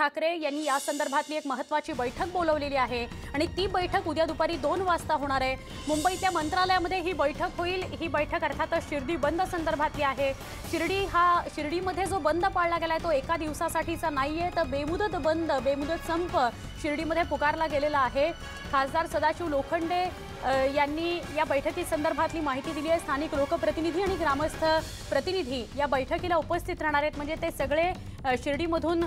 ठाकरे यांनी या संदर्भातली एक महत्त्वाची बैठक बोलवलेली आहे आणि ती बैठक उद्या दुपारी 2 वाजता होणार आहे। मुंबईच्या मंत्रालयामध्ये ही बैठक होईल। ही बैठक अर्थातच शिर्डी बंद संदर्भातली आहे। शिर्डीमध्ये जो बंद पाळला गेलाय तो एका दिवसासाठीचा नाहीये, तर बेमुदत बंद, बेमुदत संप शिर्डीमध्ये पुकारला गेलेला आहे। खासदार सदाशिव लोखंडे यांनी या बैठकी संदर्भातली माहिती दिली आहे। स्थानिक लोकप्रतिनिधी आणि ग्रामस्थ प्रतिनिधी या बैठकीला उपस्थित राहणार आहेत। म्हणजे ते सगळे शिर्डीमधून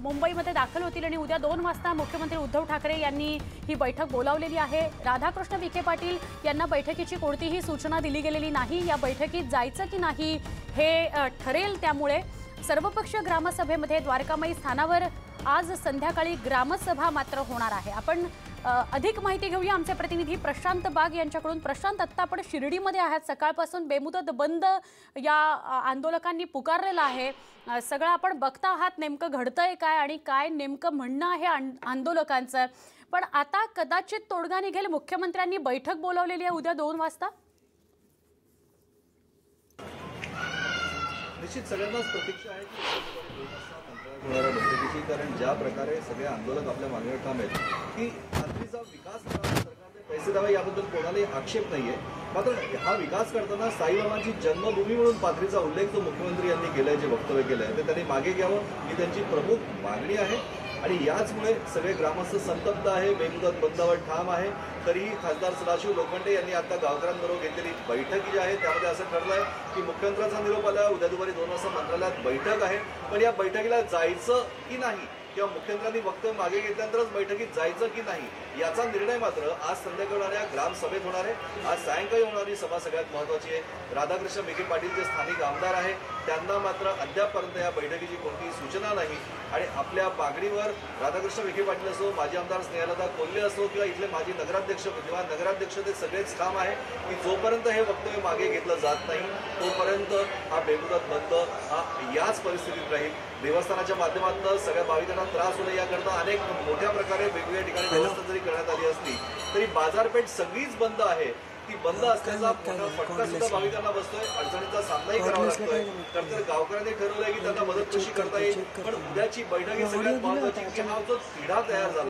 मुंबईमध्ये दाखल होतील आणि उद्या 2 वाजता मुख्यमंत्री उद्धव ठाकरे यांनी ही बैठक बोलावलेली आहे। राधाकृष्ण विखे पाटील यांना बैठकीची कोणतीही सूचना दिली गेलेली नाही। या बैठकीत जायचं की नाही हे ठरेल। त्यामुळे सर्वपक्षीय ग्रामसभेमध्ये द्वारकामाई स्थानावर आज संध्याकाळी ग्रामसभा मात्र होणार आहे। आपण अधिक माहिती घेऊया आमचे प्रतिनिधी प्रशांत बाग यांच्याकडून। प्रशांत, आत्ता आपण शिर्डीमध्ये आहात। सकाळपासून बेमुदत बंद या आंदोलकांनी पुकारलेला आहे। सगळं आपण बघता आहात, नेमकं घडतंय काय आणि काय नेमकं म्हणणं आहे आंदोलकांचं। पण आता कदाचित तोडगा निघेल। मुख्यमंत्र्यांनी बैठक बोलावलेली आहे उद्या 2 वाजता। निश्चित सगळ्यांनाच प्रतीक्षा आहे होणाऱ्या बैठकीची, कारण ज्या प्रकारे सगळे आंदोलक आपल्या मागणीवर ठाम आहेत की खात्रीचा विकास करावा, सरकारने पैसे द्यावे याबद्दल कोणालाही आक्षेप नाहीये। मात्र हा विकास करताना साईबाबांची जन्मभूमी म्हणून पाथरीचा उल्लेख जो मुख्यमंत्री यांनी केलाय, जे वक्तव्य केलंय ते त्यांनी मागे घ्यावं ही त्यांची प्रमुख मागणी आहे। आणि याचमुळे सगळे ग्रामस्थ संतप्त आहे, बेमुदत बंदावर ठाम आहे। तरीही खासदार सदाशिव लोखंडे यांनी आता गावकऱ्यांबरोबर घेतलेली बैठक जी आहे त्यामध्ये असं ठरलंय की मुख्यमंत्र्यांचा निरोप आला, उद्या दुपारी 2 वाजता मंत्रालयात बैठक आहे। पण या बैठकीला जायचं की नाही किंवा मुख्यमंत्र्यांनी वक्तव्य मागे घेतल्यानंतरच बैठकीत जायचं की नाही याचा निर्णय मात्र आज संध्याकाळी होणाऱ्या ग्रामसभेत होणार आहे। आज सायंकाळी होणारी सभा सगळ्यात महत्त्वाची आहे। राधाकृष्ण विखे पाटील जे स्थानिक आमदार आहे त्यांना मात्र अद्यापपर्यंत या बैठकीची कोणतीही सूचना नाही आणि आपल्या मागणीवर राधाकृष्ण विखे पाटील असो, माजी आमदार स्नेहलता कोल्हे असो किंवा इथले माजी नगराध्यक्ष, विद्यमान नगराध्यक्ष, ते सगळेच ठाम आहे की जोपर्यंत हे वक्तव्य मागे घेतलं जात नाही तोपर्यंत हा बेमुदत बंद हा याच परिस्थितीत राहील। देवस्थानाच्या माध्यमातून सगळ्या भाविकांना त्रास होणे याकरता अनेक मोठ्या प्रकारे वेगवेगळ्या ठिकाणी व्यवस्था जरी करण्यात आली असली तरी बाजारपेठ सगळीच बंद आहे। ती बंद असल्याचा मोठा फटका सुद्धा भाविकांना बसतोय, अडचणीचा सामनाही करावा लागतोय। तर गावकऱ्यांनी ठरवलंय की त्यांना मदत कशी करता येईल। पण उद्याची बैठक ही सगळ्यात महत्त्वाची की हा जो तिढा तयार झाला